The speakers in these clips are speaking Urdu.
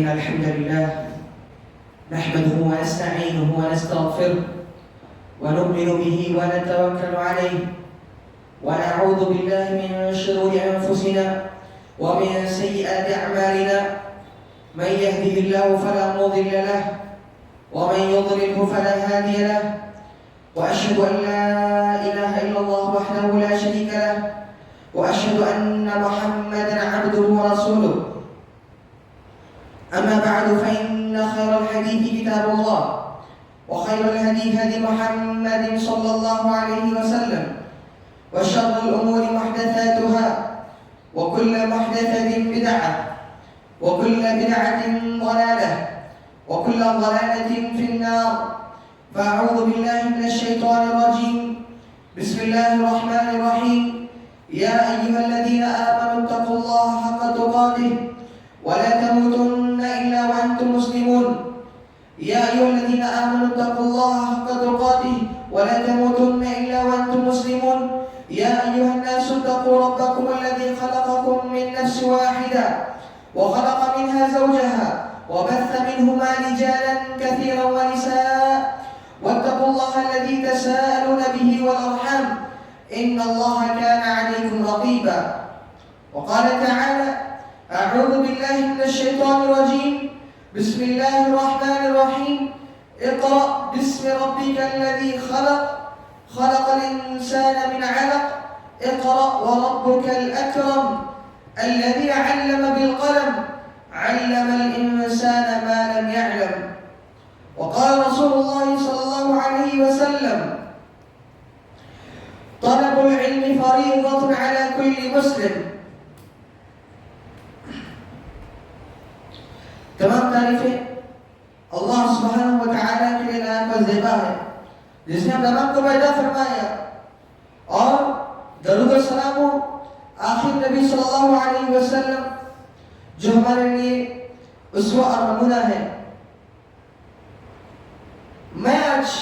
إن الحمد لله نحمده ونستعينه ونستغفره ونؤمن به ونتوكل عليه ونعوذ بالله من شرور أنفسنا ومن سيئات أعمالنا من يهده الله فلا مضل له ومن يضلله فلا هادي له وأشهد أن لا إله إلا الله وحده لا شريك له وأشهد أن محمدا عبده ورسوله أما بعد فإن خير الحديث كتاب الله وخير الهدي هدي محمد صلى الله عليه وسلم وشر الأمور محدثاتها وكل محدثة بدعة وكل بدعة ضلالة وكل ضلالة في النار فأعوذ بالله من الشيطان الرجيم بسم الله الرحمن الرحيم يا أيها الذين آمنوا اتقوا الله حق تقاته ولا تموتن إلا وأنتم مسلمون يا أيها الذين آمنوا اتقوا الله حق تقاته ولا تموتن إلا وأنتم مسلمون يا أيها الناس اتقوا ربكم الذي خلقكم من نفس واحدة وخلق منها زوجها وبث منهما رجالا كثيرا ونساء واتقوا الله الذي تساءلون به والأرحام إن الله كان عليكم رقيبا وقال تعالى أعوذ بالله من الشيطان الرجيم بسم الله الرحمن الرحيم اقرأ باسم ربك الذي خلق خلق الإنسان من علق اقرأ وربك الأكرم الذي علم بالقلم علم الإنسان ما لم يعلم وقال رسول الله صلى الله عليه وسلم طلب العلم فريضة على كل مسلم. تمام تعریفیں اللہ سبحانہ و تعالیٰ کے لیے نام کا زیبا ہے جس نے ہم تمام کو پیدا فرمایا اور درود و سلام آخر نبی صلی اللہ علیہ وسلم جو ہمارے لیے اسوہ اور نمونہ ہے. میں آج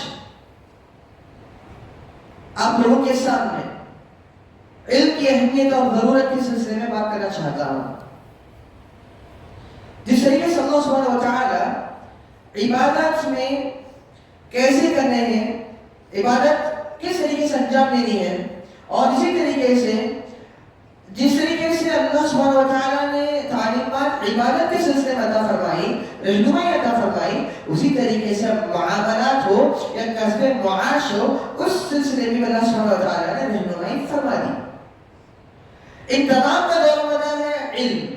آپ لوگوں کے سامنے علم کی اہمیت اور ضرورت کے سلسلے میں بات کرنا چاہتا ہوں. جس طریقے سے اللہ سبحانہ وتعالی عبادت میں کیسے کرنے ہیں، عبادت کس طریقے سے انجام دینی ہے، اور اسی طریقے سے جس طریقے سے اللہ سبحانہ وتعالی نے تعلیمات عبادت کے سلسلے میں عطا فرمائی، رہنمائی عطا فرمائی، اسی طریقے سے معاملات ہو یا کسب معاش ہو اس سلسلے میں اللہ سبحانہ وتعالی نے رہنمائی فرما دی. ان تمام کا دور مدار ہے علم،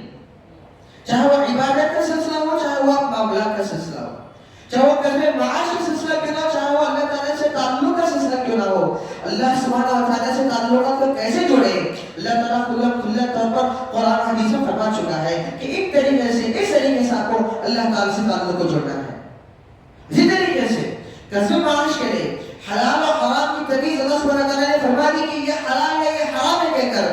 چاہے وہ عبادت کا سلسلہ ہو، چاہے وہ معاملات کا سلسلہ ہو، چاہے وہ کسب معاش کا سلسلہ کیوں نہ ہو، چاہے وہ اللہ تعالیٰ سے تعلق کا سلسلہ کیوں نہ ہو. اللہ سبحانہ وتعالیٰ سے تعلقات کو کیسے جوڑے، اللہ تعالیٰ کھلا طور پر قرآن حدیث میں فرما چکا ہے کہ ایک طریقے سے اس طریقے سے آپ کو اللہ تعالیٰ سے تعلق کو جوڑنا ہے. اسی طریقے سے کسب معاش کے لیے حلال اور حرام کی تمیز اللہ سبحانہ وتعالیٰ نے فرما دی کہ یہ حلال ہے یہ حرام ہے کہہ کر،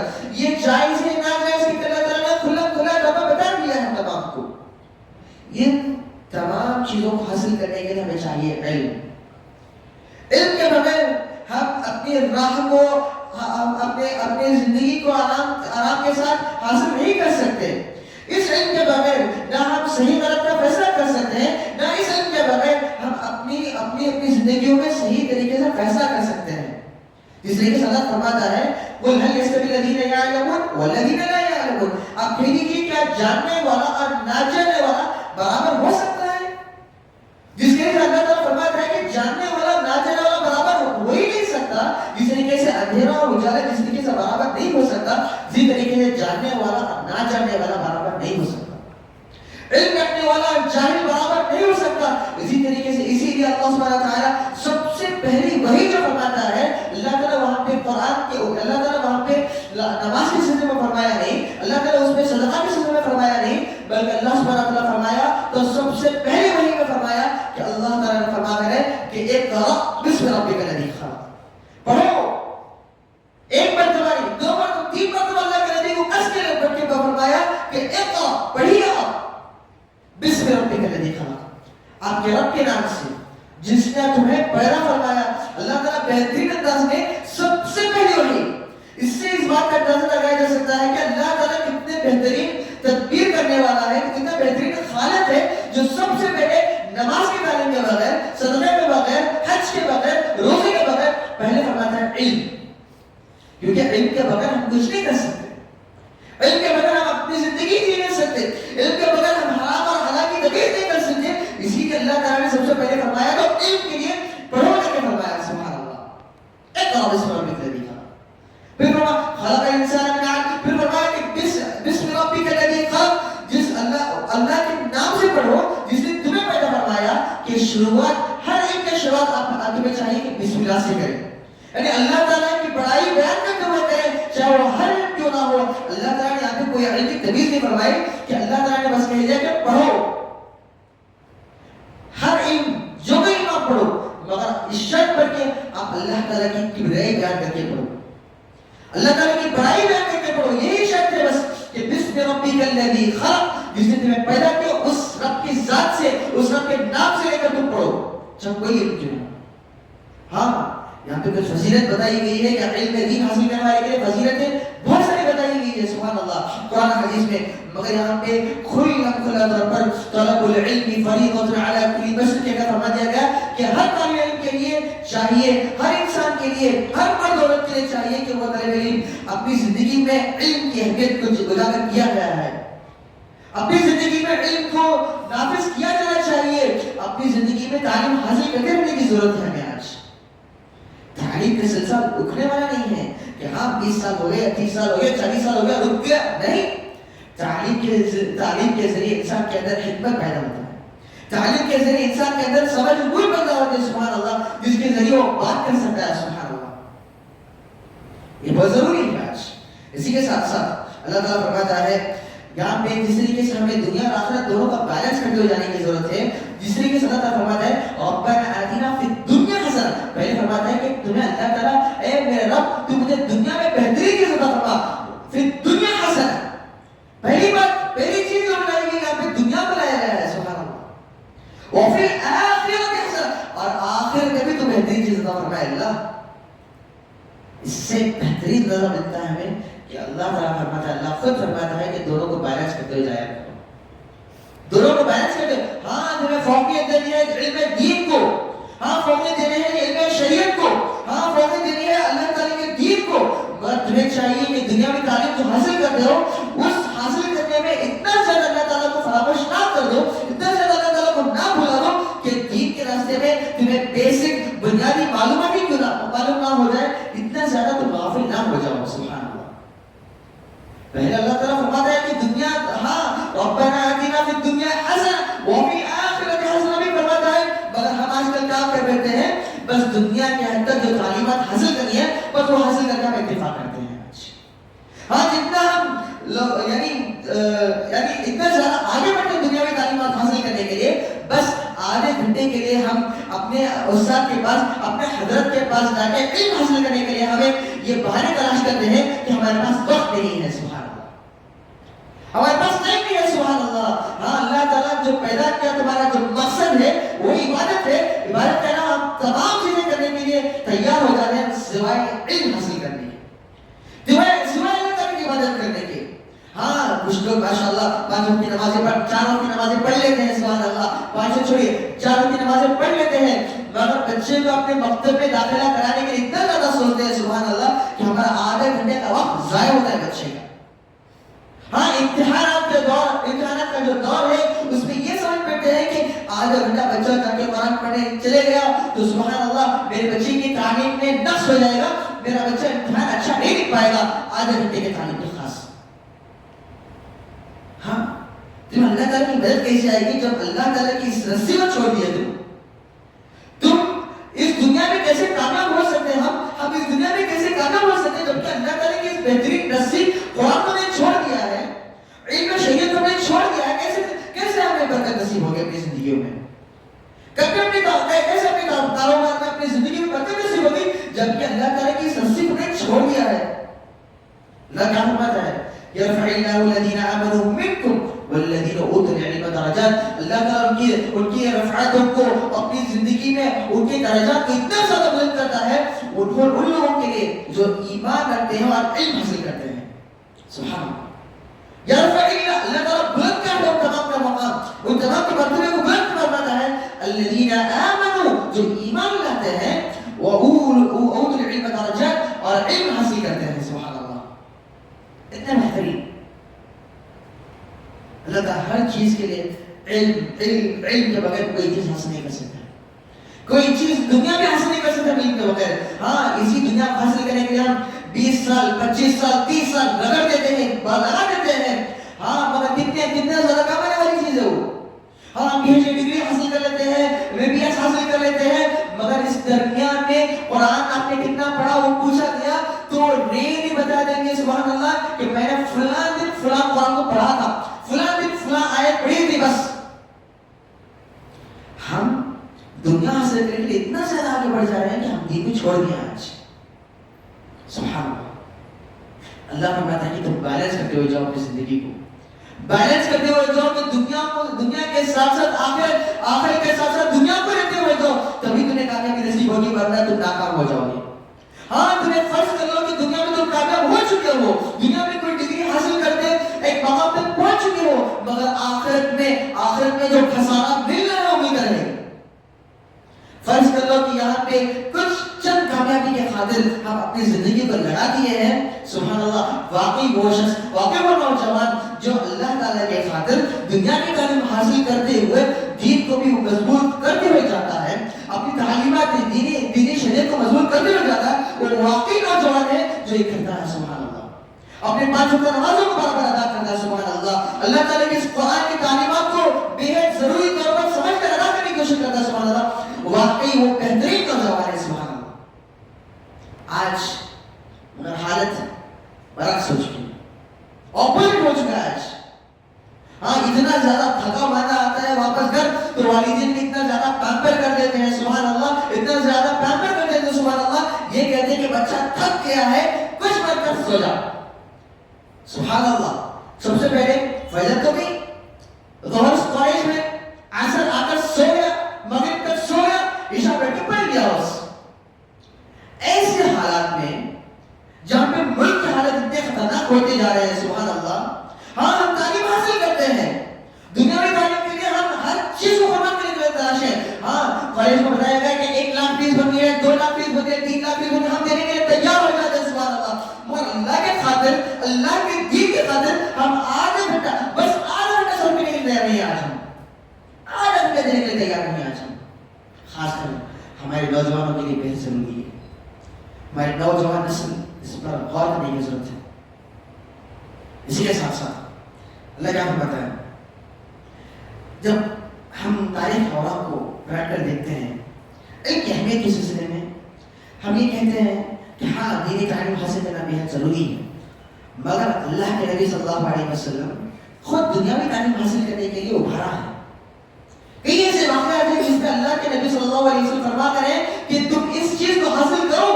یہ جائز ہے ناجائز ہے کہ اللہ تعالیٰ نے کھلا ڈبہ بتا دیا ہے تمام کو. ان تمام چیزوں کو حاصل کرنے کے لیے ہمیں چاہیے علم. علم کے بغیر ہم اپنی راہ کو اپنے زندگی کو آرام کے ساتھ حاصل نہیں کر سکتے. اس علم کے بغیر نہ ہم صحیح غلط کا فیصلہ کر سکتے ہیں، نہ اس علم کے بغیر ہم اپنی زندگیوں میں صحیح طریقے سے فیصلہ کر سکتے ہیں. جس طریقے سے اللہ فرماتا ہے قُلْ هَلْ يَسْتَوِي الَّذِينَ يَعْلَمُونَ وَالَّذِينَ لَا يَعْلَمُونَ. آپ کہہ دیجیے کیا جاننے والا اور نہ جاننے والا برابر ہو سکتا ہے؟ جس طریقے سے اللہ تعالیٰ فرماتا ہے کہ جاننے والا نہ جاننے والا برابر ہو ہی نہیں سکتا، جس طریقے سے اندھیرا اور اجالا جس طریقے سے برابر نہیں ہو سکتا، اسی طریقے سے جاننے والا اور نہ جاننے والا برابر نہیں ہو سکتا. علم رکھنے والا اور جاہل برابر نہیں ہو سکتا. اسی طریقے سے اسی لیے اللہ سبحانہ وتعالیٰ سب سے پہلی وہی جو فرماتا ہے، اللہ تعالیٰ وہاں پہ قرآن کے اللہ تعالیٰ وہاں پہ نماز کے سلسلے میں فرمایا نہیں، اللہ تعالیٰ اس میں صدقہ کے سلسلے میں فرمایا نہیں، بلکہ اللہ سبحانہ وتعالیٰ فرمایا تو سب سے پہلے وہی میں فرمایا کہ اللہ تعالیٰ نے فرمایا ہے کہ اقرأ باسم ربک الذی خلق. پڑھو ایک مرتبہ نہیں، دو مرتبہ، تین مرتبہ اللہ کے نبی کو کس کے پڑھ کے فرمایا کہ اقرأ پڑھیے آپ بسم ربک الذی خلق، آپ کے رب کے نام سے جس نے تمہیں پیدا فرمایا. اللہ تعالیٰ بہترین انداز میں سب سے پہلے وہی. اس سے اس بات کا اندازہ لگایا جا سکتا ہے کہ اللہ تعالیٰ کتنے بہترین تدبیر کرنے والا ہے، کتنا بہترین خالق ہے جو سب سے پہلے نماز کی تعلیم کے بغیر، صدقے کے بغیر، حج کے بغیر، روزے کے بغیر پہلے فرماتا ہے علم. کیونکہ علم کے بغیر ہم کچھ نہیں کر سکتے. علم کے بغیر ہم اپنی زندگی جی نہیں سکتے. علم کے بغیر ہم حرام اور حلال کی تمیز نہیں کر سکتے. اسی لیے اللہ تعالیٰ نے سب سے پہلے فرمایا تو علم کے لیے پڑھو کر کے فرمایا. سبحان اللہ. اقرأ باسم ربک الذی خلق. پھر فرمایا خلق الانسان من علق. پھر فرمایا کہ بسم ربک الذی خلق. جس اللہ کے نام سے پڑھو جس نے تمہیں پیدا فرمایا. کہ شروعات ہر ایک کی شروعات آپ میں چاہیے کہ بسم اللہ سے کریں. یعنی اللہ تعالیٰ کی بڑائی بیان کرتے ہوئے کریں چاہے وہ ہر علم کیوں نہ ہو. اللہ تعالیٰ نے یہاں پہ کوئی علم کی تمیز نہیں فرمائی کہ اللہ تعالیٰ نے بس کہہ دیا کہ پڑھو. ہر علم جو بھی علم آپ پڑھو مگر اس شرط پر کہ آپ اللہ تعالیٰ کی کبریائی بیان کر کے پڑھو. اللہ تعالیٰ کی بڑائی بیان کر کے پڑھو. یہی شرط ہے بس کہ بسم ربک الذی خلق. جس نے تمہیں پیدا کیا اس رب کی ذات سے اس رب کے نام سے لے کر تم پڑھو چاہے کوئی علم کیوں نہ. ہاں یہاں پہ کچھ فضیلت بتائی گئی ہے کہ علم دین حاصل کرنے والے کے لیے فضیلتیں بہت ساری بتائی گئی ہے. سبحان اللہ قرآن حدیث میں. مگر یہاں پہ کھلا طور پر طلب العلم فریضۃ علی کل بشر کے فرما دیا گیا کہ ہر طالب علم کے لیے چاہیے, ہر انسان کے لیے, ہر مرد عورت کے لیے چاہیے کہ وہ طالب علم اپنی زندگی میں علم کی اہمیت کو اجاگر کیا گیا ہے. اپنی زندگی میں علم کو نافذ کیا جانا چاہیے. اپنی زندگی میں تعلیم حاصل کرتے رہنے کی ضرورت ہے. ہمیں آج تعلیم کا سلسلہ رکنے والا نہیں ہے کہ ہاں 20 سال ہو گئے, 30 سال ہو گئے, 40 سال ہو گیا, رک گیا. نہیں, تعلیم کے ذریعے انسان کے اندر حکمت پیدا ہوتا ہے. تعلیم کے ذریعے انسان کے اندر سمجھ بوجھ پیدا ہوتی ہے. سبحان اللہ. جس کے ذریعے وہ بات کر سکتا ہے. سبحان اللہ. یہ بہت ضروری ہے آج. اسی کے ساتھ ساتھ اللہ تعالیٰ فرماتا ہے یہاں پہ جس طریقے سے ہمیں دنیا اور آخرت دونوں کا بیلنس کرتے ہوئے جانے کی ضرورت ہے. جس طریقے سے اللہ تعالیٰ فرماتا ہے ربنا آتنا فی الدنیا حسنہ. پہلے فرماتا ہے کہ تمہیں اللہ تعالیٰ اے میرے رب تو مجھے دنیا میں بہترین چیز عطا فرما. فی الدنیا حسنہ. پہلی بات, پہلی چیز جو بنائی گئی یہاں پہ دنیا کو لایا گیا ہے. سبحان اللہ. وفی الآخرۃ حسنہ. اور آخرت میں بھی تو بہترین چیز عطا فرمائے اللہ. اس سے بہترین نظر ملتا ہے ہمیں کہ اللہ تعالیٰ فرماتا ہے, اللہ خود فرماتا ہے کہ دونوں کو بیلنس کرتے ہوئے جایا کرو. دونوں کو بیلنس کرتے. ہاں تمہیں فوقیت دینی ہے علم دین کو, ہاں فوقیت دینی ہے علم شریعت کو, ہاں فوقیت دینی ہے اللہ تعالیٰ کے دین کو. مگر تمہیں چاہیے کہ دنیا میں تعلیم جو حاصل کرتے ہو اس حاصل کرنے میں اتنا زیادہ اللہ تعالیٰ کو فراموش نہ کر دو, اتنا زیادہ اللہ تعالیٰ کو نہ بھلا دو کہ دین کے راستے میں تمہیں بیسک بنیادی معلومات ہی کیوں نہ معلوم نہ ہو جائے, اتنا زیادہ تم غافل نہ ہو جاؤ. سبحان اللہ. پہلے اللہ تعالیٰ فرماتا ہے کہ دنیا, ہاں ربنا آتنا فی الدنیا حسنہ وفی الآخرۃ حسنہ بھی فرماتا ہے. مگر ہم آج کل کام کر بیٹھتے ہیں بس دنیا کے حد تک جو تعلیمات حاصل کرنی ہے بس وہ حاصل کرنے میں اتفاق کرتے ہیں. ہاں جتنا ہم یعنی اتنا زیادہ آگے بڑھتے ہیں دنیا میں تعلیمات حاصل کرنے کے لیے, بس آدھے گھنٹے کے لیے ہم اپنے استاد کے پاس, اپنے حضرت کے پاس جا کے علم حاصل کرنے کے لیے ہمیں یہ بہانے تلاش کرتے ہیں کہ ہمارے پاس وقت نہیں ہے. سبحان اللہ. ہمارے پاس ٹائم نہیں ہے. سبحان اللہ. ہاں اللہ تعالیٰ جو پیدا کیا تمہارا جو مقصد ہے وہ عبادت ہے. عبادت کا نام ہم تمام چیزیں کرنے کے لیے تیار ہو جاتے ہیں سوائے علم حاصل کرنے کے, سوائے اللہ تعالیٰ کی عبادت کرنے کے. ہاں کچھ لوگ ماشاءاللہ 5 وقت کی نمازیں 4 وقت کی نمازیں پڑھ لیتے ہیں. سبحان اللہ. 5 چھوڑیے 4 وقت کی نمازیں پڑھ لیتے ہیں, مگر بچے کو اپنے مکتب میں داخلہ کرانے کے لیے اتنا زیادہ سوچتے ہیں. سبحان اللہ. کہ ہمارا آدھے گھنٹے کا وقت ضائع ہوتا ہے بچے کا. ہاں امتحانات کا جو دور ہے اس میں یہ سمجھ بیٹھتے ہیں کہ آدھا گھنٹہ بچہ جا کے قرآن پڑھنے چلے گیا تو سبحان اللہ میرے بچے کی تعلیم میں نقص ہو جائے گا, میرا بچہ امتحان اچھا نہیں لکھ پائے گا آدھے گھنٹے کے تعلیم کے خاص. ہاں تم اللہ تعالیٰ کی مدد کیسے آئے گی جب اللہ تعالیٰ کی اس رسی کو چھوڑ دیا. تم اس دنیا میں کیسے کامیاب ہو سکتے ہیں, ہم اس دنیا میں کیسے کامیاب ہو سکتے ہیں جبکہ اللہ تعالیٰ کی اس بہترین رسی قرآن کو نے چھوڑ دیا ہے, علم شریعت کو نے چھوڑ دیا ہے. کیسے ہمیں برکت نصیب ہوگی اپنی زندگیوں میں, کیسے اپنے کاروبار میں اپنی زندگی میں برکت نصیب ہوگی جبکہ اللہ تعالیٰ کی اس رسی کو نے چھوڑ دیا ہے. اللہ کیا فرماتا ہے یرفع اللہ الذین آمنوا منکم والذین اوتوا العلم درجات. اللہ تعالیٰ ان کی رفعتوں کو اپنی زندگی میں ان کے درجات کو اتنا زیادہ بلند کرتا ہے ان لوگوں کے لیے جو ایمان رکھتے ہیں اور علم حاصل کرتے ہیں. سبحان اللہ. یرفع اللہ تعالیٰ بلند کرتا ہے تمام کا مقام. ان تمام کے مرتبے کو بلند فرماتا ہے الذین آمنوا جو ایمان لاتے ہیں وأوتوا العلم درجات اور علم حاصل کرتے ہیں. سبحان اللہ اتنا بہترین. اللہ تعالیٰ ہر چیز کے لیے علم کے بغیر کوئی چیز حاصل نہیں کر سکتا. کوئی چیز دنیا میں حاصل نہیں کر سکتا علم کے بغیر. ہاں اسی دنیا کو حاصل کرنے کے لیے ہم 20 سال 25 سال 30 سال رگڑ دیتے ہیں لگا دیتے ہیں. ہاں مگر کتنے زیادہ کام آنے والی چیز ہے وہ. ہاں ہم PhD ڈگری حاصل کر لیتے ہیں MBS حاصل کر لیتے ہیں مگر اس درمیان میں قرآن آپ نے کتنا پڑھا وہ پوچھا گیا تو نہیں بتا دیں گے سبحان اللہ کہ میں نے فلاں دن فلاں قرآن کو پڑھا تھا فلاں دن فلاں آیت پڑھی تھی. بس ہم دنیا حاصل کرنے کے لیے اتنا زیادہ آگے بڑھ جا رہے ہیں کہ ہم دین کو چھوڑ دیا آج. سبحان اللہ. اللہ فرماتا ہے کہ تم بیلنس کرتے ہوئے جاؤ اپنی زندگی کو بیلنس کرتے ہوئے جاؤ کہ دنیا کے ساتھ ساتھ آخرت کے ساتھ ساتھ دنیا کو رہتے ہوئے جاؤ تبھی تمہیں کامیابی نصیب ہوگی ورنہ تم ناکام ہو جاؤ گے. ہاں تمہیں فرض کر لو کہ دنیا میں تم کامیاب ہو چکے ہو دنیا میں کوئی ڈگری حاصل کرتے ایک مقام تک پہنچ چکے ہو مگر آخرت میں جو خسارہ مل رہا ہے امید رہے. فرض کر لو کہ یہاں پہ کچھ چند کامیابی کے خاطر ہم اپنی زندگی کو لگا دیے ہیں. سبحان اللہ. واقعی وہ شخص واقعی وہ نوجوان جو اللہ تعالیٰ کے خاطر دنیا کی تعلیم حاصل کرتے ہوئے دین کو بھی مضبوط کرتے ہوئے جاتا ہے اپنی تعلیمات دینی شریعت کو مضبوط کرتے ہوئے جاتا ہے وہ واقعی نوجوان ہے جو یہ کرتا ہے. سبحان اللہ. اپنے 5 وقت نمازوں کو برابر ادا کرتا ہے. سبحان اللہ. اللہ تعالیٰ کی اس قرآن کی تعلیمات کو بے حد ضروری طور پر سمجھ کر ادا کرنے کی کوشش کرتا ہے. سبحان اللہ. واقعی وہ بہترین نوجوان ہے. سبحان اللہ. آج مگر حالت برعکس ہو چکی ہے اپوزٹ ہو چکا ہے آج. ہاں اتنا زیادہ تھکا مانا آتا ہے واپس گھر تو والدین بھی اتنا زیادہ پیمپر کر دیتے ہیں. سبحان اللہ. اتنا زیادہ پیمپر کر دیتے ہیں. سبحان اللہ. یہ کہتے ہیں کہ بچہ تھک گیا ہے کچھ مت کر سو جا. سبحان اللہ. سب سے پہلے فجر تو گئی ظہر کالج میں عصر آ کر سو گیا مغرب تک سو گیا عشاء بیٹھ کے پڑھ گیا. بس ایسے حالات میں جہاں پہ ملک کی حالت اتنے خطرناک ہوتے جا رہے ہیں. سبحان اللہ. ہاں ہم تعلیم حاصل کرتے ہیں دنیاوی تعلیم کے لیے ہم ہر چیز کو خراب کرنے کے لیے تلاش ہے. ہاں کالج میں بتایا گیا کہ 1 لاکھ فیس بنی ہے 2 لاکھ فیس بنی ہے 3 لاکھ فیس بنی ہے ہم دینے کے لیے تیار ہو جاتے ہیں. سبحان اللہ. مگر اللہ کے خاطر اللہ کے دین کے خاطر ہم آدھا گھنٹہ بس آدھا گھنٹہ سر کے لیے تیار نہیں. آج ہم آدھا گھنٹہ دینے کے لیے تیار نہیں. آج ہم خاص کر ہمارے نوجوانوں کے لیے بہت ضروری ہے. ہمارے نوجوان نسل اس پر غور کرنے کی ضرورت ہے. اسی کے ساتھ ساتھ اللہ کیا فرماتا ہے جب ہم تاریخ اوراق کو بیٹھ کر دیکھتے ہیں علم کی اہمیت کے سلسلے میں ہم یہ کہتے ہیں کہ ہاں دینی تعلیم حاصل کرنا بہت ضروری ہے مگر اللہ کے نبی صلی اللہ علیہ وسلم خود دنیاوی تعلیم حاصل کرنے کے لیے ابھارا ہے. کئی ایسے واقعات ہیں جس میں اللہ کے نبی صلی اللہ علیہ وسلم فرماتے ہیں کہ تم اس چیز کو حاصل کرو.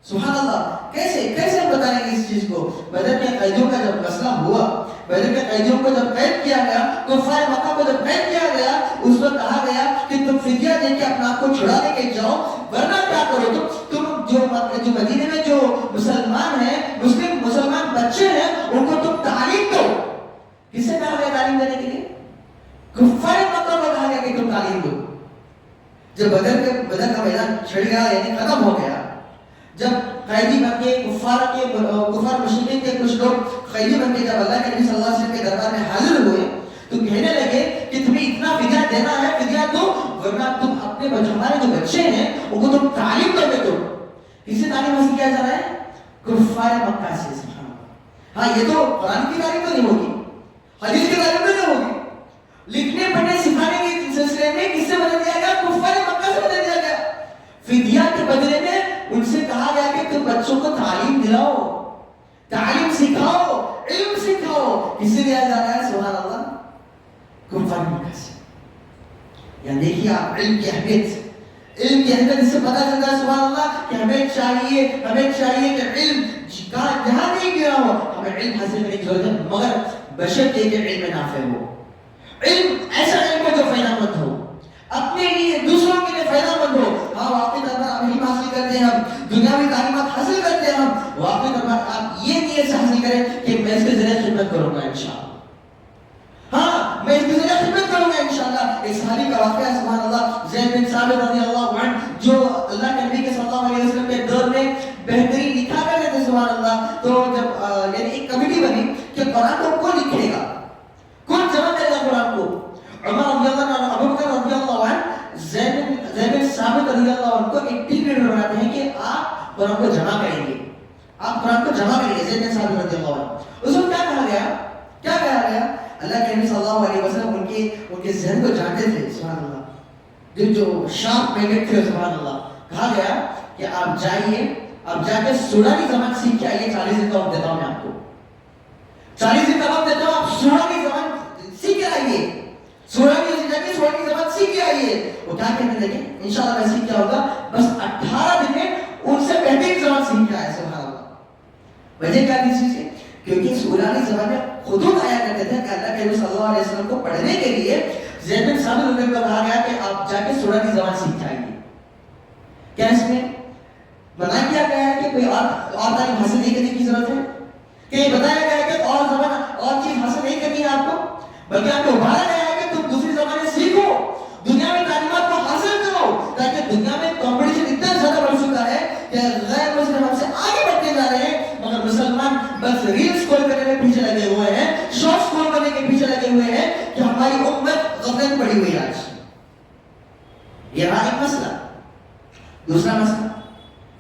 سبحان اللہ. کیسے ہم بتائیں گے اس چیز کو؟ بدر کے قیدیوں کا جب مسئلہ ہوا بدر کے قیدیوں کو جب قید کیا گیا کفار مکہ کو جب قید کیا گیا اس وقت کہا گیا کہ تم فدیہ دے کے اپنے آپ کو چھڑا لے کے جاؤ ورنہ کیا کرو تم جو مدینے میں جو مسلمان ہیں مسلمان بچے ہیں ان کو تم تعلیم دو. کس سے کہا گیا تعلیم دینے کے لیے؟ کفار مکہ کو کہا گیا کہ تم تعلیم دو. جب بدر کا میدان چھڑ گیا یعنی ختم ہو گیا جب قیدی بن کے کفار مشرکین کے کچھ لوگ قیدی بن کے جب اللہ کے نبی صلی اللہ علیہ وسلم کے دربار میں حاضر ہوئے تو کہنے لگے کہ تمہیں اتنا فدیہ دینا ہے فدیہ دو ورنہ تم اپنے ہمارے جو بچے ہیں ان کو تم تعلیم دو. کس سے تعلیم حاصل کیا جا رہا ہے؟ کفار مکہ سے. سبحان اللہ. ہاں یہ تو قرآن کی تعلیم تو نہیں ہوگی حدیث کی تعلیم تو نہیں ہوگی. لکھنے پڑھنے سکھانے کے سلسلے میں کس سے بدل دیا گیا؟ کفار مکہ سے بدل دیا گیا. فدیہ کے بدلے میں ان سے کہا گیا کہ تم بچوں کو تعلیم دلاؤ تعلیم سکھاؤ علم سکھاؤ. کس سے دیا جا رہا ہے؟ سبحان اللہ. کفار مکہ سے. یعنی دیکھیے آپ علم کی اہمیت اس سے پتہ چلتا ہے سبحان اللہ کہ ہمیں چاہیے کہ علم جہاں نہیں گیا ہو ہمیں علم حاصل کرنے کی ضرورت ہے مگر بشرطے کہ علم نافع ہو. علم ایسا علم ہو جو فائدہ مند ہو اپنے لیے دوسروں کے لیے فائدہ مند ہو. ہاں واقعی طور پر آپ علم حاصل کرتے ہیں ہم دنیاوی تعلیمات حاصل کرتے ہیں ہم واقعی طور پر آپ یہ نیت سے حاصل کریں کہ میں اس کے ذریعے خدمت کروں گا انشاءاللہ. ہاں میں اس کے ذریعے ثابت رضی اللہ عنہ کو ایک ٹیم لیڈر بناتے ہیں کہ آپ قرآن کو جمع کریں گے، آپ قرآن کو جمع کریں گے. زید بن ثابت رضی اللہ عنہ، اس وقت کیا کہا گیا، کیا کہا گیا؟ اللہ کے نبی صلی اللہ علیہ وسلم ان کے ذہن کو جانتے تھے، سبحان اللہ، جو شارپ مائنڈڈ تھے، سبحان اللہ. کہا گیا کہ آپ جائیے، آپ جا کے سورہ کی زبان سیکھ کے آئیے. 40 دن کا وقت دیتا ہوں میں آپ کو، 40 دن کا وقت دیتا ہوں، آپ سورہ کی زبان سیکھ کے آئیے، سورہ کی زبان سیکھ کے آئیے. وہ کیا کہتے ہیں دیکھیں، انشاءاللہ میں سیکھ کیا ہوگا، بس 18 دن میں ان سے بہترین زبان سیکھ کے آیا. سبحان اللہ. وجہ کیا تھی اس چیز کی؟ کیونکہ سورہ کی زبان میں خطوط آیا کرتے تھے کہ اللہ کے نبی صلی اللہ علیہ وسلم کو پڑھنے کے لیے زید بن ثابت رضی اللہ عنہ کو کہا گیا کہ آپ جا کے سورہ کی زبان سیکھ جائیے. کیا اس میں بنا کیا گیا ہے کہ کوئی اور تعلیم حاصل نہیں کرنے کی ضرورت ہے؟ کہ یہ بتایا گیا ہے کہ اور زبان اور چیز حاصل نہیں کرنی ہے آپ کو، بلکہ آپ کو ابھارا گیا ہے کہ تم دوسری زبانیں سیکھو، دنیا میں تعلیمات کو حاصل کرو، تاکہ دنیا میں کمپٹیشن اتنا زیادہ بڑھ چکا ہے کہ غیر مسلم ہم سے آگے بڑھتے جا رہے ہیں، مگر مسلمان بس ریل سکرول کرنے میں پیچھے لگے ہوئے ہیں، شارٹ سکرول کرنے کے پیچھے لگے ہوئے ہیں کہ ہماری امت غفلت پڑی ہوئی ہے. آج یہ رہا ایک مسئلہ. دوسرا مسئلہ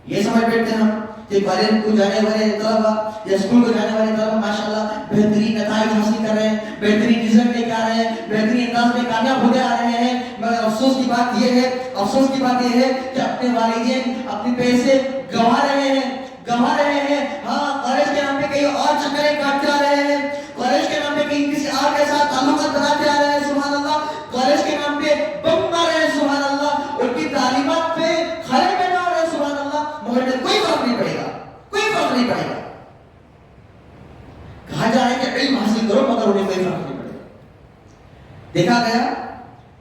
یہ سمجھ بیٹھتے ہیں ہم کہ کالج کو جانے والے طلبا یا اسکول کو جانے والے طلبا ماشاءاللہ بہترین نتائج حاصل کر رہے ہیں، بہترین رزلٹ لے کے آ رہے ہیں، بہترین انداز میں کامیاب ہوتے آ رہے ہیں. مگر افسوس کی بات یہ ہے کہ اپنے والدین اپنے پیسے گنوا رہے ہیں. ہاں، کالج کے نام پہ کہیں اور چکریں کاٹتے آ رہے ہیں، کالج کے نام پہ کہیں کسی اور کے ساتھ تعلقات بناتے آ رہے ہیں. سبحان اللہ. کالج کے نام پہ بم مار رہے ہیں. سبحان اللہ. ان کی تعلیمات پہ خلل پیدا ہو رہے ہیں. سبحان اللہ. مگر کوئی فرق نہیں پڑے گا. کہا جا رہا ہے کہ علم حاصل کرو، مگر انہیں کوئی فرق نہیں پڑے گا. دیکھا گیا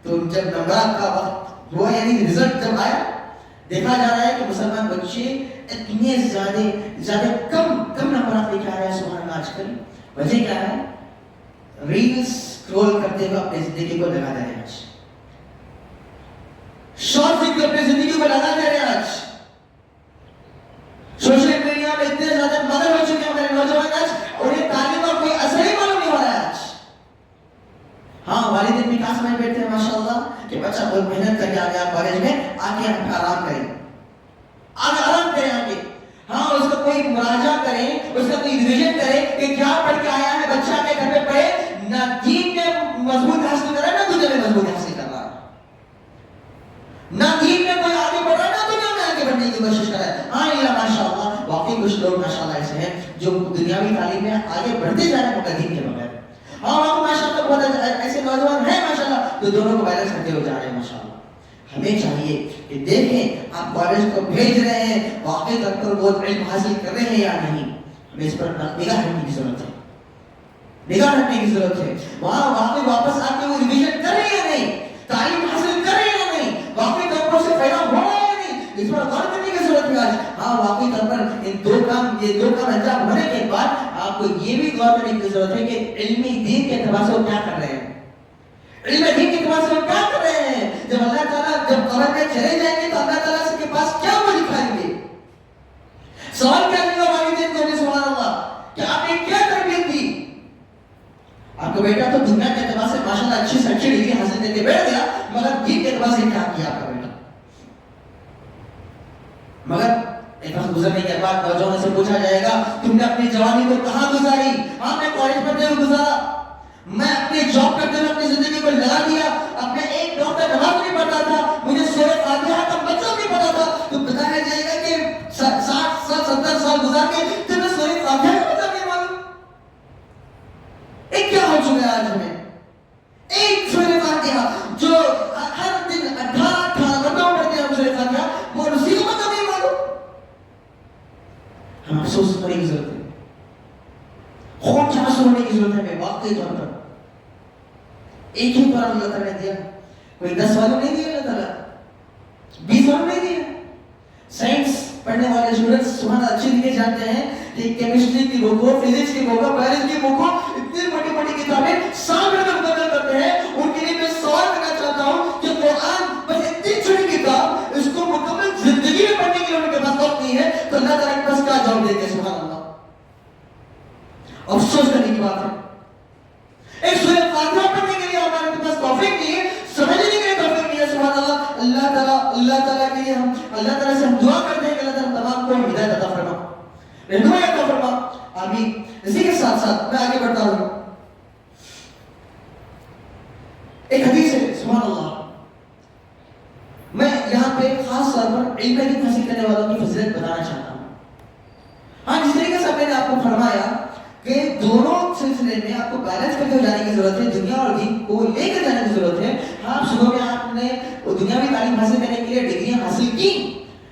تو جب نمبرات کا وقت ہوا، یعنی رزلٹ جب آیا، دیکھا جا رہا ہے کہ مسلمان بچے اتنے زیادہ کم نمبرات لے کے آ رہے ہیں. سبحان اللہ. آج کل وجہ کیا ہے؟ ریلز سکرول کرتے ہوئے اپنی زندگی کو لگا دے رہے ہیں. آج شارٹ فلم اپنی زندگی کو لگا دے رہے ہیں. آج سوشل میڈیا میں اتنے زیادہ مدر ہو چکے ہیں ہمارے نوجوان، آج انہیں تعلیم کا کوئی اثر ہی معلوم نہیں ہو رہا ہے. آج ہاں، والدین بھی کہاں سمجھ بیٹھتے ہیں ماشاءاللہ کہ بچہ بہت محنت کر کے آ گیا کالج میں، آگے آرام کریں، آگے. ہاں، اس کا کوئی مراجعہ کریں، اس کا کوئی ریویژن کریں کہ کیا پڑھ کے آیا ہے بچہ، کے گھر پہ پڑھے. نہ دین میں مضبوط حاصل کر رہا ہے، نہ دنیا میں مضبوط حاصل کر رہا ہے. نہ دین میں کوئی آگے بڑھ رہا ہے، نہ دنیا میں آگے بڑھنے کی کوشش کر رہا ہے. ہاں، یہ ماشاءاللہ واقعی کچھ لوگ ماشاءاللہ ایسے ہیں جو دنیاوی تعلیم میں آگے بڑھتے جا رہے ہیں مگر دین کے بغیر. ہاں، وہاں ماشاءاللہ بہت ایسے نوجوان ہیں ماشاءاللہ جو دونوں کو بیلنس کرتے ہوئے جا رہے ہیں ماشاءاللہ. ہمیں چاہیے کہ دیکھیں آپ کالج کو بھیج رہے ہیں، واقعی طور پر وہ علم حاصل کر رہے ہیں یا نہیں. ہمیں اس پر نگاہ رکھنے کی ضرورت ہے. وہاں واقعی واپس آ کے وہ ریویژن کر رہے ہیں یا نہیں، تعلیم حاصل کر رہے ہیں یا نہیں، واقعی طور پر سے فائدہ ہو رہا ہے یا نہیں، اس پر غور کرنے کی ضرورت ہے. آج ہاں، واقعی طور پر یہ دو کام انجام ہونے کے بعد آپ کو یہ بھی غور کرنے کی ضرورت ہے کہ علمی دین کے اعتبار سے وہ کیا کر رہے ہیں. علم دین کے اعتبار سے وہ کیا کر رہے ہیں. جب اللہ تعالیٰ جب قبر میں چلے جائیں گے تو اللہ تعالیٰ کے پاس کیا وہ دکھائیں گے؟ سوال کیا دیں گے والدین کو؟ سبحان اللہ، کہ آپ نے کیا تربیت دی. آپ کا بیٹا تو دنیا کے اعتبار سے ماشاءاللہ اچھی سے اچھی ڈگری حاصل کر کے بیٹھ گیا، مگر دین کے اعتبار سے کیا کیا آپ کا بیٹا؟ مگر ایک وقت گزرنے کے بعد نوجوانوں سے پوچھا جائے گا تم نے اپنی جوانی کو کہاں گزاری؟ ہاں، میں کالج پڑھتے ہوئے گزارا، میں اپنی جاب کرتے ہوئے اپنی زندگی کو لگا دیا. اپنے ایک ڈاکٹر نماز نہیں پڑھتا تھا، مجھے سورہ فاتحہ کا مطلب نہیں پتا تھا. تو بتایا جائے گا کہ 60-70 سال گزار کے تمہیں سورہ فاتحہ کا مطلب نہیں معلوم. ایک کیا ہو چکا ہے آج ہمیں؟ ایک سورہ فاتحہ جو ہر دن 18 مرتبہ پڑھتے ہیں ہم سورہ فاتحہ، وہ اسی کا مطلب نہیں معلوم. ہم افسوس کرنے کی ضرورت ہے، خون کے آنسو ہونے کی ضرورت ہے. ہمیں واقعی طور پر ایک ہی قرآن اللہ تعالیٰ نے دیا، کوئی 10 والوں نہیں دیا، اللہ تعالیٰ 20 والوں نہیں دیا. سائنس پڑھنے والے اسٹوڈنٹس سبحان اللہ اچھی طریقے جانتے ہیں کہ کیمسٹری کی بک ہو، فزکس کی بک ہو، بایولوجی کی بک ہو، اتنی بڑی بڑی کتابیں سال میں مکمل کرتے ہیں. ان کے لیے میں سوال کرنا چاہتا ہوں کہ قرآن بس اتنی چھوٹی کتاب، اس کو مکمل زندگی میں پڑھنے کے لیے ان کے پاس وقت نہیں ہے، تو اللہ تعالیٰ کے پاس کیا جواب دیں گے؟ سبحان اللہ، افسوس کرنے کی بات ہے. ایک سورہ فاتحہ پڑھنے کے لیے ہمارے پاس توفیق نہیں ہے، سمجھنے کے لیے توفیق نہیں ہے. سبحان اللہ. اللہ تعالیٰ اللہ تعالیٰ کے لیے اللہ تعالیٰ سے ہم دعا کرتے ہیں کہ اللہ تعالیٰ تمام کو ہدایت عطا فرما، رہنمائی عطا فرما، آمین۔ اسی کے ساتھ ساتھ میں آگے بڑھتا ہوں۔ ایک حدیث ہے، سبحان اللہ، میں یہاں پہ خاص طور پر علم دین حاصل کرنے والوں کی فضیلت بتانا چاہتا ہوں۔ ہاں، جس طریقے سے میں نے آپ کو فرمایا کہ دونوں سلسلے میں آپ کو بیلنس کر کے جانے کی ضرورت ہے، دنیا اور دین کو لے کر جانے کی ضرورت ہے۔ ہاں، صبح میں آپ نے دنیاوی تعلیم حاصل کرنے کے لیے ڈگریاں حاصل کی،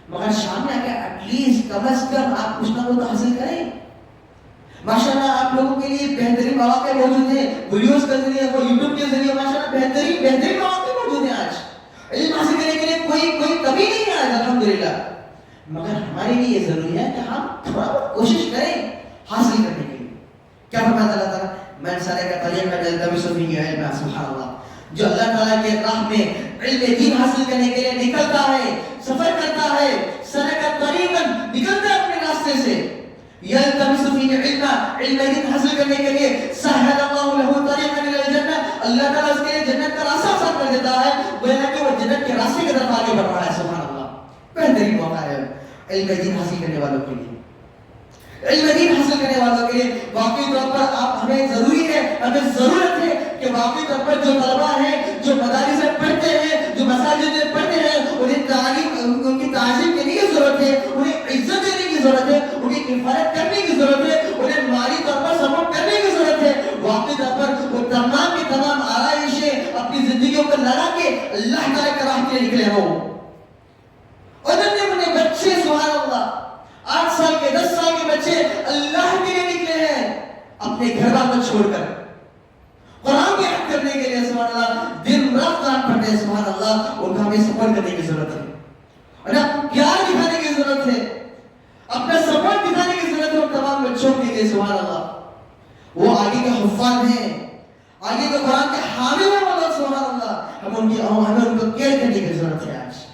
مگر شام میں آ کے ایٹ لیسٹ کم از کم آپ کچھ نہ کچھ تو حاصل کریں۔ ماشاءاللہ آپ لوگوں کے لیے بہترین مواقع موجود ہیں، ویڈیوز کے ذریعے، وہ یوٹیوب کے ذریعے ماشاءاللہ بہترین مواقع موجود ہیں۔ آج علم حاصل کرنے کے لیے کوئی کمی نہیں ہے آج، الحمدللہ، مگر ہمارے لیے یہ ضروری ہے کہ ہم تھوڑا بہت کوشش کریں حاصل کرنے کے لیے۔ کیا فرماتا اللہ تعالیٰ؟ من سلک طریقا یلتمس فیہ علما، سبحان اللہ، جو اللہ تعالیٰ کے راہ میں علم دین حاصل کرنے کے لیے نکلتا ہے، سفر کرتا ہے، سلک طریقا، نکلتا ہے اپنے راستے سے، یلتمس فیہ علما، علم دین حاصل کرنے کے لیے، سہل اللہ لہ طریقا الی الجنہ، اللہ تعالیٰ اس کے لیے جنت کا راستہ آسان کر دیتا ہے، گویا کہ وہ جنت کے راستے کی طرف آگے بڑھ رہا ہے۔ سبحان اللہ، بہترین موقع ہے علم دین حاصل کرنے والوں کے لیے۔ علم دین حاصل کرنے والوں کے لیے واقعی طور پر ہمیں ضروری ہے، ہمیں ضرورت ہے کہ واقعی طور پر جو طلباء ہیں، جو مدارس میں پڑھتے ہیں، جو مساجد میں پڑھتے ہیں، انہیں تعلیم، ان کی تعظیم کرنے کی ضرورت ہے، انہیں عزت دینے کی ضرورت ہے، انہیں کفایت کرنے کی ضرورت ہے، انہیں مالی طور پر سپورٹ کرنے کی ضرورت ہے۔ واقعی طور پر وہ تمام کی تمام آرائشیں اپنی زندگیوں کو لگا کے اللہ تعالیٰ کے راہ کے لیے نکلے ہوں۔ اور اپنے بچے، سبحان اللہ، 8 سال کے 10 سال کے بچے اللہ کے لیے نکلے ہیں، اپنے گھر بار کو چھوڑ کر قرآن کی یاد کرنے کے لیے، سبحان اللہ، دن رات قرآن پڑھتے ہیں، سبحان اللہ۔ ان کو ہمیں سپورٹ کرنے کی ضرورت ہے، اور اپنا پیار دکھانے کی ضرورت ہے، اپنا سپورٹ دکھانے کی ضرورت ہے ان تمام بچوں کے لیے، سبحان اللہ۔ وہ آگے کے حفاظ ہیں، آگے کے قرآن کے حامل ہیں وہ لوگ، سبحان اللہ۔ ہمیں ان کو کیئر کرنے کی ضرورت ہے آج۔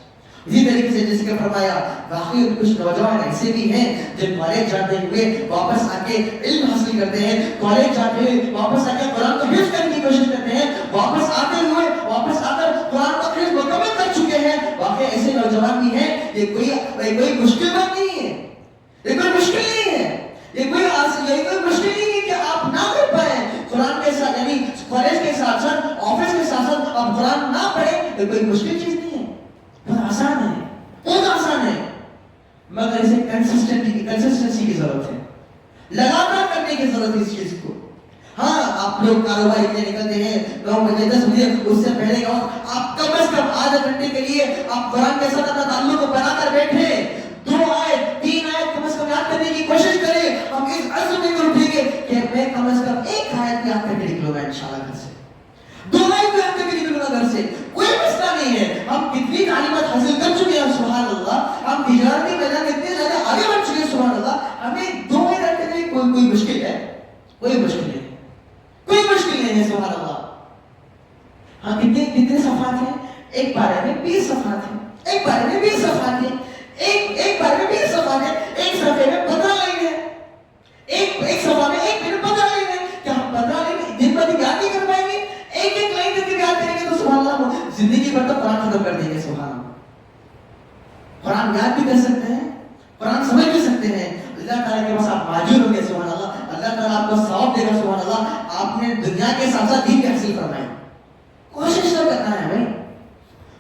اسی طریقے سے جیسے کہ فرمایا، واقعی کچھ نوجوان ایسے بھی ہیں جو کالج جاتے ہوئے واپس آ کے علم حاصل کرتے ہیں، کالج جاتے ہوئے واپس آ کے قرآن کو حفظ کرنے کی کوشش کرتے ہیں، واپس آتے ہوئے واپس آ کر قرآن کو حفظ مکمل کر چکے ہیں۔ واقعی ایسے نوجوان بھی ہیں، یہ کوئی مشکل بات نہیں ہے، یہ کوئی مشکل نہیں ہے، یہ کوئی مشکل نہیں ہے کہ آپ نہ کر پائیں قرآن کے ساتھ، یعنی کالج کے ساتھ ساتھ، آفس کے ساتھ ساتھ آپ قرآن نہ پڑھیں، یہ کوئی مشکل چیز نہیں ہے، بہت آسان ہے، بہت آسان ہے، مگر اسے کنسسٹنسی کی ضرورت ہے، لگاتار کرنے کی ضرورت ہے اس چیز کو۔ ہاں، آپ لوگ کاروبار کے لیے نکلتے ہیں 9 بجے 10 بجے، اس سے پہلے آپ کم از کم آدھا گھنٹے کے لیے آپ قرآن کے ساتھ اپنا تعلق کو بنا کر بیٹھے، 2 آیت 3 آیت کم از کم یاد کرنے کی کوشش کریں۔ ہم اس عزم میں اٹھیں گے کہ میں کم از کم 1 آیت یاد کر کے نکلوں گا انشاءاللہ گھر سے، 2 آیت یاد کر کے نکلوں گا گھر سے، کوئی مسئلہ نہیں ہے۔ ہم کتنی تعلیمات حاصل کر چکے ہیں، سبحان اللہ، ہم تجارتی میدان میں اتنے زیادہ آگے بڑھ چکے ہیں، سبحان اللہ، ہمیں 2 آیت کرنے میں کوئی مشکل ہے؟ کوئی مشکل نہیں، کوئی مشکل نہیں ہے، سبحان اللہ۔ ہاں، کتنے صفحات ہیں؟ ایک پارے میں 20 صفحات ہیں، ایک پارے میں 20 صفحات ہیں، ایک پارے میں 20 صفحات ہیں، ایک صفحے میں 15 لائن ہے، ایک صفحہ میں 1 منٹ 15 لائن ہے۔ کیا ہم 15 لائن دن بھر یاد نہیں کر پائیں گے؟ ایک لائن کر کے یاد کریں گے تو سبحان اللہ زندگی بھر تو قرآن ختم کر دیں گے، سبحان اللہ۔ قرآن یاد بھی کر سکتے ہیں، قرآن سمجھ بھی سکتے ہیں، اللہ تعالیٰ کے پاس آپ ماجور ہوں گے، سبحان اللہ، اللہ تعالیٰ آپ کو ثواب دے گا، سبحان اللہ۔ آپ نے دنیا کے ساتھ ساتھ دین بھی حاصل کرنا ہے، کوشش تو کرنا ہے بھائی،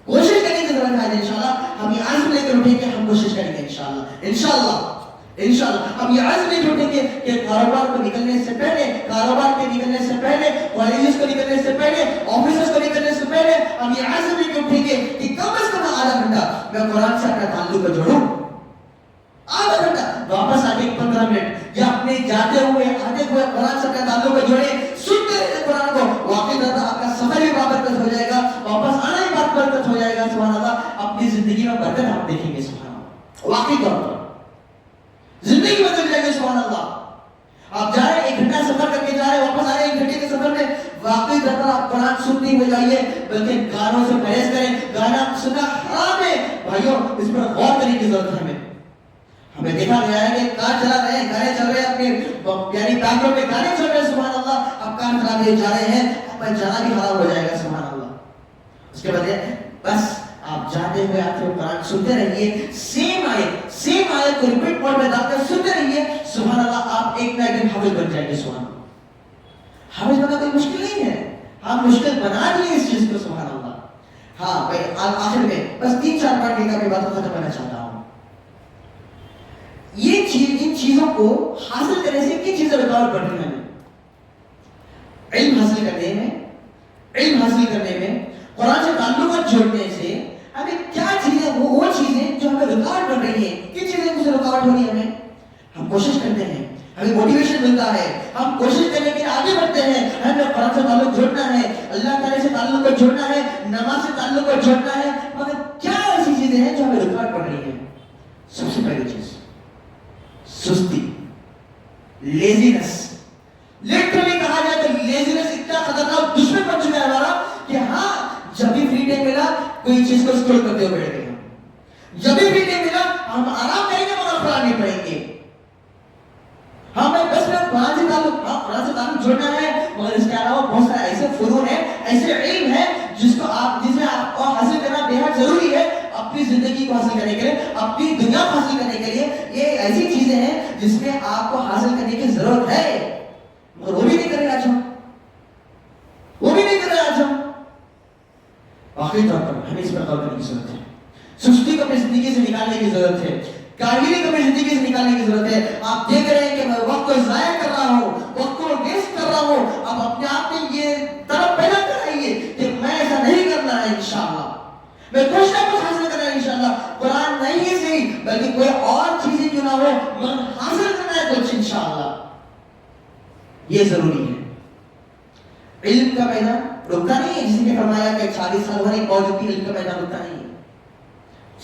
کوشش کرنے کی ضرورت ہے۔ انشاءاللہ ہم یہ عزم لے کر اٹھیں کہ ہم کوشش کریں گے، انشاءاللہ ہم یہ عزم لے کر اٹھیں گے کہ کاروبار کو نکلنے سے پہلے، کاروبار کے نکلنے سے پہلے، کالجز کو نکلنے سے پہلے، آفیسز کو نکلنے سے پہلے ہم یہ عزم لے کر اٹھیں گے کہ کم از کم آدھا گھنٹہ میں قرآن سے اپنا تعلق کو جوڑوں، آدھا گھنٹہ، واپس آ کے 15 منٹ، یا اپنے جاتے ہوئے آتے ہوئے قرآن سے اپنا تعلق کو جوڑیں، سنتے رہے قرآن کو، واقعی طور پر آپ کا سفر بھی بابرکت ہو جائے گا، واپس آنا بھی بابرکت ہو جائے گا، سبحان اللہ۔ اپنی زندگی میں برکت آپ دیکھیں گے، سبحان اللہ، واقعی طور پر زندگی بدل جائے گی، سبحان اللہ۔ آپ جا رہے ہیں 1 گھنٹہ سفر کر کے جا رہے ہیں، واپس آ رہے ہیں 1 گھنٹے کے سفر میں، واقعی طور پر آپ قرآن سنتے ہوئے جائیے، بلکہ گانوں سے پرہیز کریں، گانا سننا حرام ہے بھائیوں، اس پر غور کرنے کی ضرورت ہے ہمیں دیکھا گیا ہے کہ کار چلا رہے ہیں، گانے چل رہے ہیں، اپنے یعنی بیک گراؤنڈ میں گانے چل رہے ہیں، سبحان اللہ، آپ کار چلاتے جا رہے ہیں، آپ کا جانا بھی حرام ہو جائے گا، سبحان اللہ۔ اس کے بعد بس آپ جاتے آتے ہوئے قرآن سنتے رہیے، سیم آیت کو ریپیٹ موڈ میں داخل کر سنتے رہیے، سبحان اللہ آپ ایک نہ ایک دن حافظ بن جائیں گے. سبحان اللہ، حافظ بننا کوئی مشکل نہیں ہے، ہم مشکل بنا دیے اس چیز کو. سبحان اللہ. ہاں بھائی آخر میں بس 3-4 پوائنٹ لے کر میں بات ختم کرنا چاہتا ہوں. یہ ان چیزوں کو حاصل کرنے سے کن چیزیں رکاوٹ پڑ رہی ہیں ہمیں؟ علم حاصل کرنے میں قرآن سے تعلقات جوڑنے سے ہمیں کیا چیزیں، وہ چیزیں جو ہمیں رکاوٹ بن رہی ہیں، کن چیزیں سے رکاوٹ ہو رہی ہے ہمیں؟ ہم کوشش کرتے ہیں، ہمیں موٹیویشن ملتا ہے، ہم کوشش کرنے کے لیے آگے بڑھتے ہیں، ہمیں قرآن سے تعلق جوڑنا ہے، اللہ تعالیٰ سے تعلق کو جوڑنا ہے، نماز سے تعلق کو جوڑنا ہے، مگر کیا ایسی چیزیں ہیں جو ہمیں رکاوٹ پڑ رہی ہیں؟ سب سے پہلی چیز سستی، لیزینس. لٹرلی کہا جائے تو لیزینس اتنا خطرناک دشمن بن چکا ہے ہمارا کہ ہاں جب بھی فری ٹائم ملا کوئی چیز کو اسکرول کرتے ہوئے بیٹھ گئے، جب بھی فری ٹائم ملا ہم آرام کریں گے مگر قرآن نہیں پڑھیں گے. ہمیں بس میں قرآن سے تعلق جوڑنا ہے، مگر اس کے علاوہ بہت سارے ایسے فنون ہیں، ایسے علم ہیں جس میں آپ کو حاصل کرنا بے حد ضروری ہے اپنی زندگی کو حاصل کرنے کے لیے، اپنی دنیا کو حاصل کرنے کے لیے. یہ ایسی چیزیں ہیں جس میں آپ کو حاصل کرنے کی ضرورت ہے، مگر وہ بھی نہیں کر رہے آج ہم. آخری طور پر ہمیں اس پر غور کرنے کی ضرورت ہے. سستی کو اپنی زندگی سے نکالنے کی ضرورت ہے، کاہلی کو اپنی زندگی سے نکالنے کی ضرورت ہے. آپ دیکھ رہے ہیں کہ میں وقت کو ضائع کر رہا ہوں، وقت کو ویسٹ کر رہا ہوں. اب اپنے آپ میں یہ طرف پیدا کرائیے کہ میں ایسا نہیں کرنا ہے، انشاءاللہ میں کچھ نہ کچھ حاصل کرنا ہے. انشاءاللہ قرآن نہیں ہے صحیح بلکہ کوئی اور چیزیں کیوں نہ ہو مگر حاصل کرنا ہے کچھ انشاءاللہ. یہ ضروری ہے. علم کا میدان رکتا نہیں ہے، جس نے فرمایا کہ 40 سال ہماری موجودگی علم کا میدان رکتا نہیں ہے.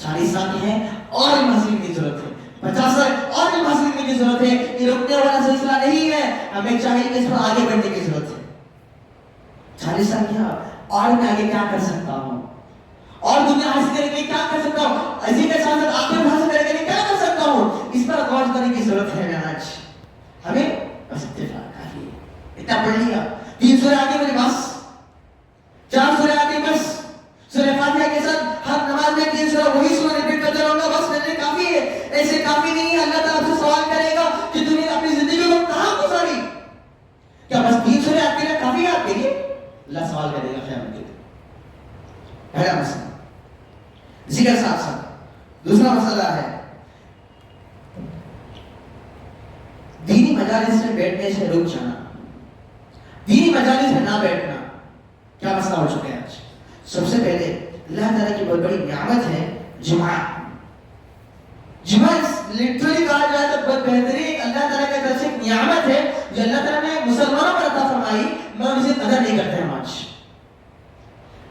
40 سال ہیں اور علم حاصل کرنے کی ضرورت ہے، 50 سال اور علم حاصل کرنے کی ضرورت ہے. یہ رکنے والا سلسلہ نہیں ہے، ہمیں چاہیے کہ اس پر آگے بڑھنے کی ضرورت ہے. 40 سال کیا اور میں آگے کیا کر سکتا ہوں، اور دنیا حاصل کرنے کے لیے کیا کر سکتا ہوں، اسی کے ساتھ ساتھ آخرت حاصل کرنے کے لیے کیا کر سکتا ہوں، اس پر غور کرنے کی ضرورت ہے. آج ہمیں بس اتفاق کافی ہے، اتنا پڑھ لیا. 3 سورہ آتی ہے میرے پاس، 4 سورہ آتی ہے بس. سورہ فاتحہ کے ساتھ ہر نماز میں 3 سورہ وہی سورہ ریپیٹ کرتے رہوں گا، بس میرے لیے کافی ہے. ایسے کافی نہیں ہے. اللہ تعالیٰ سے سوال کرے گا کہ تم نے اپنی زندگی کو کہاں گزاری؟ کیا بس 3 سورہ آپ کے لیے کافی ہے؟ آپ کے لیے اللہ سوال کرے گا قیامت کے دن. پہلا مسئلہ. اسی کے ساتھ ساتھ دوسرا مسئلہ ہے دینی مجالس میں بیٹھنے سے رک جانا، دینی مجالس میں نہ بیٹھنا. کیا مسئلہ ہو چکا ہے آج؟ سب سے پہلے اللہ تعالیٰ کی بہت بڑی نعمت ہے جمعہ. جمعہ لٹرلی کہا جائے تو بہت بہترین اللہ تعالیٰ کی طرف سے ایک نعمت ہے جو اللہ تعالیٰ نے مسلمانوں پر عطا فرمائی، مگر اسے قدر نہیں کرتے ہم آج.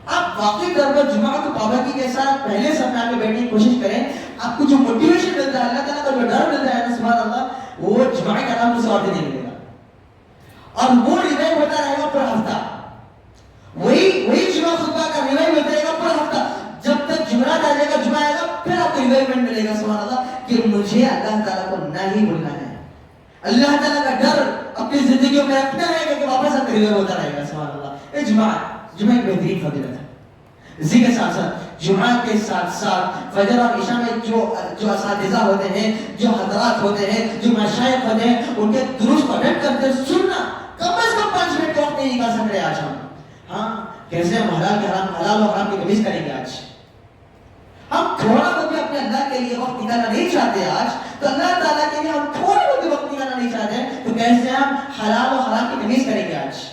آپ واقعی طور پر جمعہ کو پابندی کے ساتھ پہلے سب میں آ کے بیٹھنے کی کوشش کریں. آپ کو جو موٹیویشن ملتا ہے، اللہ تعالیٰ کا جو ڈر ملتا ہے نا سبحان اللہ، وہ جمعہ کا نام کسی اور سے نہیں ملے گا. اور وہ ریوائو ہوتا رہے گا پر ہفتہ، وہی جمعہ خطبہ کا ریوائو ہوتا رہے گا پر ہفتہ. جب تک جمعرات آ جائے گا، جمعہ آئے گا، پھر آپ کو ریوائومنٹ ملے گا سبحان اللہ کہ مجھے اللہ تعالیٰ کو نہ ہی بھولنا ہے. اللہ تعالیٰ کا ڈر اپنی زندگیوں میں رکھنا ہے کہ واپس آپ ریوائو ہوتا رہے گا سبحان اللہ. یہ جمعہ ایک بہترین فضیلت ہے. اسی کے ساتھ ساتھ جمعہ کے ساتھ ساتھ فجر اور عشاء میں جو اساتذہ ہوتے ہیں، جو حضرات ہوتے ہیں، جو مشائخ ہوتے ہیں، ان کے دروس کو اٹینڈ کرتے سننا. کم از کم 5 منٹ کا وقت نہیں نکال سک رہے آج ہم. ہاں کیسے ہم حلال و حرام کی تمیز کریں گے آج؟ ہم تھوڑا بہت بھی اپنے اللہ کے لیے وقت نکالنا نہیں چاہتے آج، تو اللہ تعالیٰ کے لیے ہم تھوڑا بہت بھی وقت نکالنا نہیں چاہتے، تو کیسے ہم حلال و حرام کی تمیز کریں گے آج؟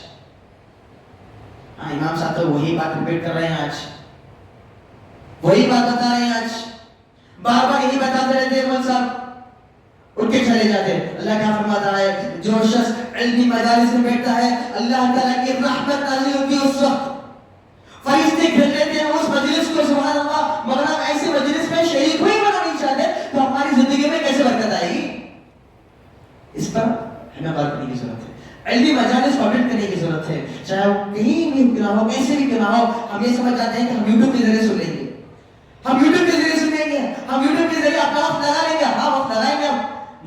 ہاں امام صاحب تو وہی بات ریپیٹ کر رہے ہیں آج، وہی بات بتا رہے ہیں آج، بار بار یہی بتاتے رہتے ہیں. مول صاحب اٹھ کے چلے جاتے. اللہ کیا فرماتا ہے؟ جو شخص علمی مجالس میں بیٹھتا ہے اللہ تعالیٰ کی رحمت نازل ہوتی ہے اس وقت، فرشتے گھر لیتے ہیں اس مجلس کو سبحان اللہ. مگر ہم ایسے مجلس میں شریک ہوئی بنا نہیں چاہتے تو ہماری زندگی میں کیسے برکت آئے گی؟ اس پر ہمیں غور کرنے کی ضرورت ہے. علمی مجالس کو اٹینڈ کرنے کی ضرورت ہے، چاہے وہ کہیں بھی کیوں نہ ہو، کیسے بھی کیوں نہ ہو. ہم یہ سمجھ جاتے ہیں کہ ہم یوٹیوب کے ذریعے سن لیں گے، ہم یوٹیوب کے ذریعے سنیں گے، ہم یوٹیوب کے ذریعے اپنا وقت لگا لیں گے. ہاں وقت لگائیں گے ہم،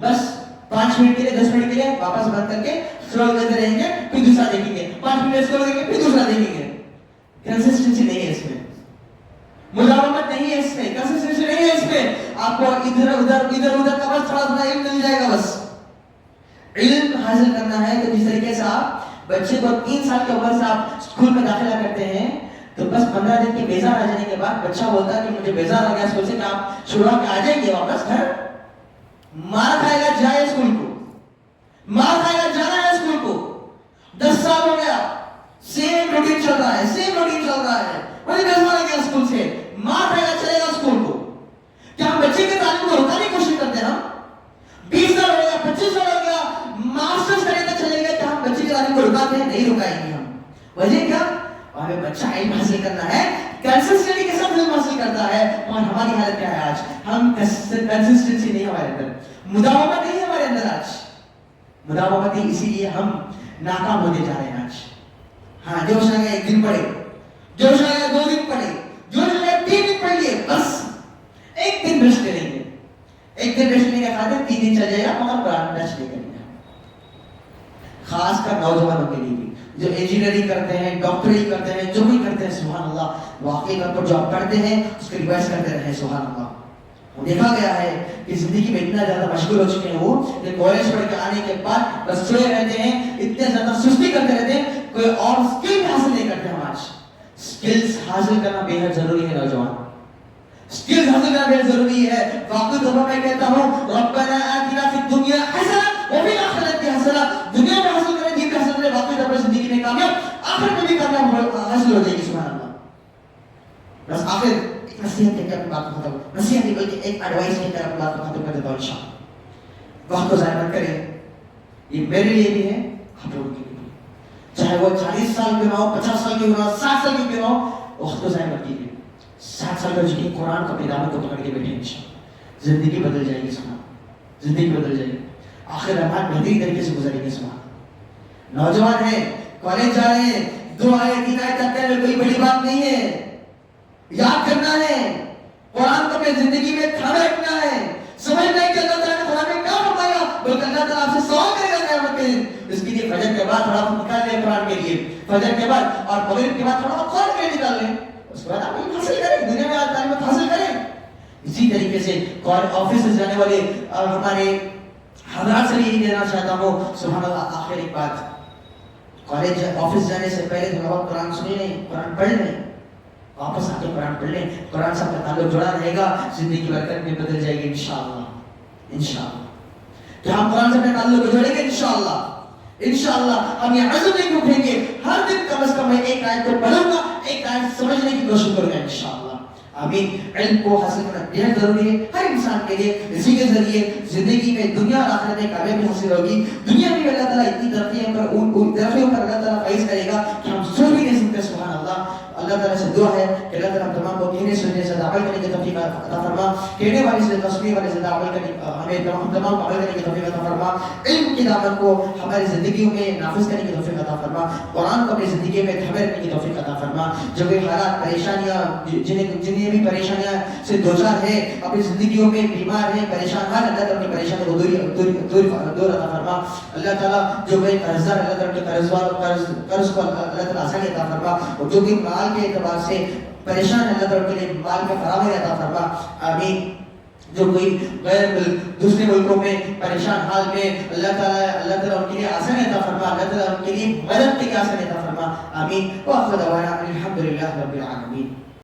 بس 5 منٹ کے لیے 10 منٹ کے لیے واپس بند کر کے اسکرول کرتے رہیں گے، پھر دوسرا دیکھیں گے، 5 منٹ اسکرول کریں گے، پھر دوسرا دیکھیں گے. کنسسٹنسی نہیں ہے اس میں، مداومت نہیں ہے ہے اس میں, کنسسٹنسی نہیں ہے اس میں. آپ کو ادھر ادھر کا بس تھوڑا تھوڑا علم مل جائے گا. بس علم حاصل کرنا ہے تو جس طریقے سے آپ بچے کو 3 سال کی عمر سے آپ اسکول میں داخلہ کرتے ہیں تو بس 15 دن کے بیزار آ جانے کے بعد بچہ بولتا ہے کہ مجھے بیزار آ گیا اسکول سے, کہ آپ چھڑا کے آ جائیں گے واپس گھر. مار کھائے گا جائے اسکول کو, مار کھائے گا جانا ہے اسکول کو. 10 سال ہو گیا سیم روٹین چل رہا ہے, وہی بیزار آ گیا اسکول سے, مار کھائے گا چلے گا اسکول کو. کیا ہم بچے کے تعلیم کو روکنے کی کوشش کرتے ہیں؟ ہم 20 سال ہو گیا 25 سال ہو گیا ماسٹرز کرنے تک چلے گئے, کیا ہم بچے کے تعلیم کو رکاتے ہیں؟ نہیں رکائیں گے ہم. وجہ کیا؟ ہمیں بچہ علم حاصل کرنا ہے, کنسسٹنسی کے ساتھ علم حاصل کرتا ہے. اور ہماری حالت کیا ہے آج؟ ہم کنسسٹنسی نہیں ہمارے اندر, مداومت نہیں ہے ہمارے اندر آج. مداومت نہیں, اسی لیے ہم ناکام ہوتے جا رہے ہیں آج. ہاں جوش آ گیا 1 دن پڑھے, جوش آ گیا 2 دن پڑھے, جوش آ گیا 3 دن پڑھ لیے, بس 1 دن ریسٹ کریں گے. 1 دن ریسٹ نہیں کا کھاتے 3 دن چل جائے گا مگر قرآن ریسٹ نہیں کریں گے. خاص کر نوجوانوں کے لیے بھی جو انجینئرنگ کرتے ہیں, ڈاکٹری کرتے ہیں, جو بھی کرتے ہیں, سبحان اللہ, واقعی طور پر جو آپ پڑھتے ہیں اس کو ریوائز کرتے رہیں. سبحان اللہ. وہ دیکھا گیا ہے کہ زندگی میں اتنا زیادہ مشغول ہو چکے ہیں وہ کہ کالج پڑھ کے آنے کے بعد بس سوئے رہتے ہیں, اتنے زیادہ سستی کرتے رہتے ہیں, کوئی اور اسکل حاصل نہیں کرتے. ہم آج اسکلز حاصل کرنا بے حد ضروری ہے. نوجوان اسکلز حاصل کرنا بے حد ضروری ہے. واقعی طور پر میں کہتا ہوں ربنا آتنا فی الدنیا حسنہ وفی الآخرۃ حسنہ, دنیا میں حاصل کریں, دین میں حاصل کریں, واقعی طور پر زندگی میں کامیاب, آخرت میں بھی کامیاب حاصل ہو جائے گی. سبحان اللہ. بس آخر نصیحت کہہ کر اپنی بات کو ختم, نصیحت نہیں بلکہ ایک ایڈوائس کہہ کر اپنی بات کو ختم کر دیتا ہوں انشاءاللہ. وقت کو ضائع مت کریں, یہ میرے لیے بھی ہے, آپ لوگوں کے لیے بھی, چاہے وہ 40 سال کے ہو, 50 سال کے ہو, 60 سال کے ہو, وقت کو ضائع مت کیجیے. 60 سال کا جی قرآن کا پیغام کو پکڑ کے بیٹھے انشاءاللہ, زندگی بدل جائے گی. سبحان, زندگی بدل جائے گی. آخر رمضان بہترین طریقے سے گزاریں گے. سبحان. نوجوان ہیں, کالج جا رہے ہیں, 2 آیت 3 آیت تک کرنے کوئی بڑی بات نہیں ہے. یاد کرنا ہے, قرآن کو اپنی زندگی میں تھامے رکھنا ہے, سمجھنا ہے کہ اللہ تعالیٰ نے قرآن میں کیا فرمایا, بلکہ اللہ تعالیٰ آپ سے سوال کرے گا قیامت کے دن. اس کے لیے فجر کے بعد تھوڑا وقت نکال لیں قرآن کے لیے, فجر کے بعد اور مغرب کے بعد تھوڑا وقت قرآن کے لیے نکال لیں, اس کے بعد آپ علم حاصل کریں, دنیا میں تعلیم حاصل کریں. اسی طریقے سے آفس سے جانے والے ہمارے حضرات سے یہی کہنا چاہتا ہوں, سبحان اللہ. آخر ایک بات, کالج آفس جانے سے پہلے تھوڑا وقت قرآن سن لیں, قرآن پڑھ لیں, واپس آ کے قرآن پڑھ لیں. قرآن سے آپ کا تعلق جڑا رہے گا, زندگی برکت میں بدل جائے گی انشاءاللہ. انشاءاللہ کہ ہم قرآن سے اپنے تعلق کو جوڑیں گے انشاءاللہ. انشاءاللہ ہم یہ عزم لے کے اٹھیں گے, ہر دن کم از کم میں 1 آیت کو پڑھوں گا, 1 آیت سمجھنے کی کوشش کروں گا انشاءاللہ. آمین. علم کو حاصل کرنا بہت ضروری ہے ہر انسان کے لیے. اسی کے ذریعے زندگی میں دنیا اور آخرت میں کامیابی حاصل ہوگی. دنیا میں اللہ تعالیٰ اتنی ترقیوں پر اللہ تعالیٰ فائز کرے گا کہ ہم سوچ بھی نہیں سکتے. سبحان اللہ. اللہ تعالیٰ سے دعا ہے کہ اللہ تعالیٰ تمام کو کہنے سننے سے عمل کرنے کی توفیق عطا فرما, کہنے والے سے تصویر والے سے عمل کرنے, ہمیں تمام کو عمل کرنے کی توفیق عطا فرما. علم کی دعوت کو ہماری زندگیوں میں نافذ کرنے کی توفیق عطا فرما. قرآن کو اپنی زندگی میں تھامے رکھنے کی توفیق عطا فرما. جو بھی حالات پریشانیاں جنہیں بھی پریشانیاں سے دوچار ہے, اپنی زندگیوں میں بیمار ہیں, پریشان ہیں, اللہ تعالیٰ کی پریشانی کو دور عطا فرما. اللہ تعالیٰ جو بھی قرضدار, اللہ تعالیٰ کے قرض کو اللہ تعالیٰ آسانی عطا فرما. اور جو بھی مال کے اعتبار سے پریشان ہے, اللہ تعالیٰ کے لیے مال میں فراوانی عطا فرما. آمین. جو کوئی دوسرے ملکوں میں پریشان حال میں, اللہ تعالیٰ ان کے لیے آسانی عطا فرما, اللہ تعالیٰ ان کے لیے مدد کے لیے آسانی عطا فرما. آمین. وآخر دعوانا الحمدللہ رب العالمین.